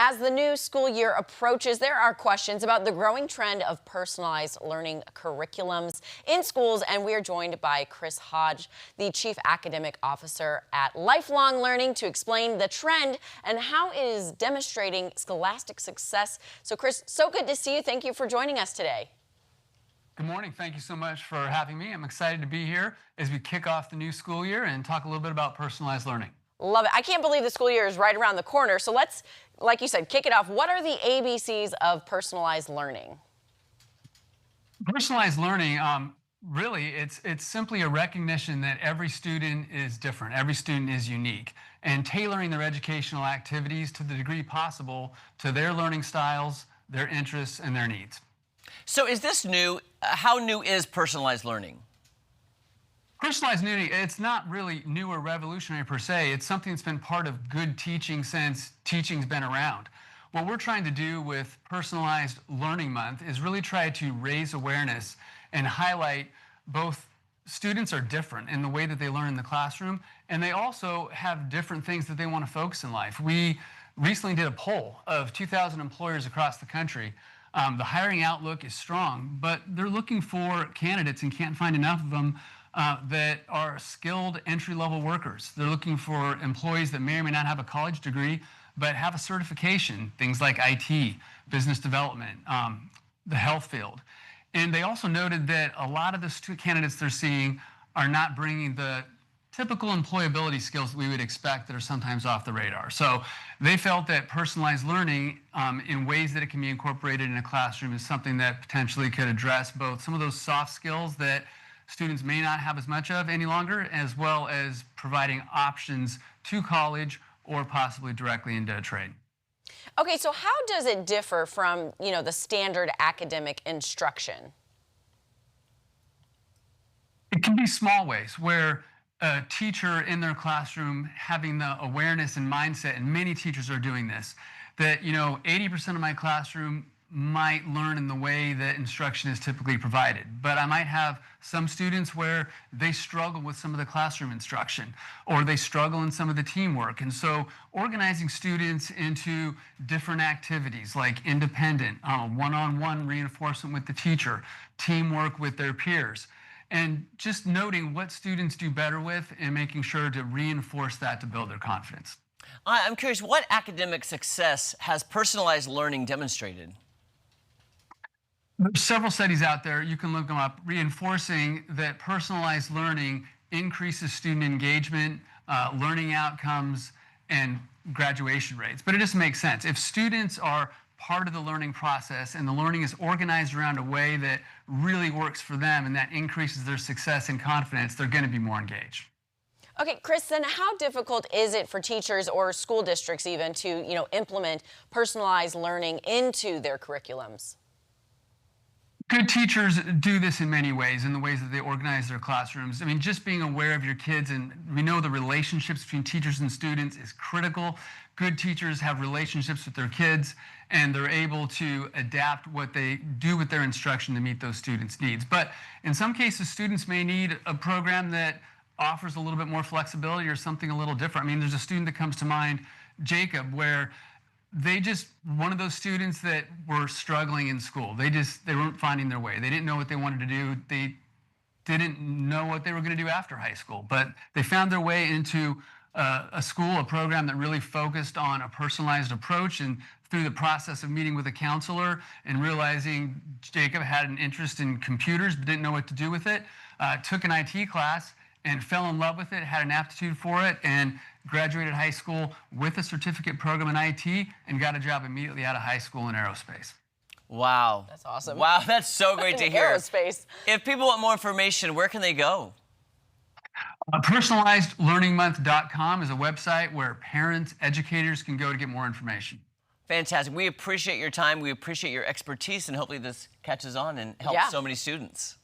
As the new school year approaches, there are questions about the growing trend of personalized learning curriculums in schools, and we are joined by Chris Hodge, the Chief Academic Officer at Lifelong Learning, to explain the trend and how it is demonstrating scholastic success. So, Chris, so good to see you. Thank you for joining us today. Good morning. Thank you so much for having me. I'm excited to be here as we kick off the new school year and talk a little bit about personalized learning. Love it. I can't believe the school year is right around the corner. So let's, like you said, kick it off. What are the ABCs of personalized learning? Personalized learning, really, it's simply a recognition that every student is different. Every student is unique, and tailoring their educational activities to the degree possible to their learning styles, their interests, and their needs. So is this new? How new is personalized learning? Personalized learning, it's not really new or revolutionary per se. It's something that's been part of good teaching since teaching's been around. What we're trying to do with Personalized Learning Month is really try to raise awareness and highlight both students are different in the way that they learn in the classroom, and they also have different things that they want to focus in life. We recently did a poll of 2,000 employers across the country. The hiring outlook is strong, but they're looking for candidates and can't find enough of them that are skilled entry-level workers. They're looking for employees that may or may not have a college degree, but have a certification, things like IT, business development, the health field. And they also noted that a lot of the candidates they're seeing are not bringing the typical employability skills that we would expect that are sometimes off the radar. So they felt that personalized learning in ways that it can be incorporated in a classroom is something that potentially could address both some of those soft skills that students may not have as much of any longer, as well as providing options to college or possibly directly into a trade. Okay, so how does it differ from, the standard academic instruction? It can be small ways where a teacher in their classroom having the awareness and mindset, and many teachers are doing this, that 80% of my classroom might learn in the way that instruction is typically provided. But I might have some students where they struggle with some of the classroom instruction, or they struggle in some of the teamwork. And so organizing students into different activities like independent, one-on-one reinforcement with the teacher, teamwork with their peers, and just noting what students do better with and making sure to reinforce that to build their confidence. I'm curious, what academic success has personalized learning demonstrated? There's several studies out there, you can look them up, reinforcing that personalized learning increases student engagement, learning outcomes, and graduation rates. But it just makes sense. If students are part of the learning process and the learning is organized around a way that really works for them and that increases their success and confidence, they're going to be more engaged. Okay, Chris, then how difficult is it for teachers or school districts even to, implement personalized learning into their curriculums? Good teachers do this in many ways, in the ways that they organize their classrooms. I mean, just being aware of your kids, and we know the relationships between teachers and students is critical. Good teachers have relationships with their kids, and they're able to adapt what they do with their instruction to meet those students' needs. But in some cases, students may need a program that offers a little bit more flexibility or something a little different. I mean, there's a student that comes to mind, Jacob, where one of those students that were struggling in school. They weren't finding their way. They didn't know what they wanted to do. They didn't know what they were going to do after high school, but they found their way into a school, a program that really focused on a personalized approach. And through the process of meeting with a counselor and realizing Jacob had an interest in computers but didn't know what to do with it, took an IT class and fell in love with it, had an aptitude for it, and graduated high school with a certificate program in IT and got a job immediately out of high school in aerospace. Wow. That's awesome. Wow, that's so great to hear. Aerospace. If people want more information, where can they go? Personalizedlearningmonth.com is a website where parents, educators can go to get more information. Fantastic. We appreciate your time. We appreciate your expertise, and hopefully this catches on and helps so many students.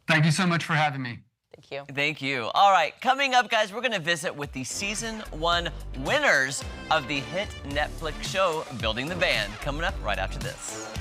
Thank you so much for having me. Thank you. Thank you. All right, coming up, guys, we're going to visit with the Season 1 winners of the hit Netflix show, Building the Band, coming up right after this.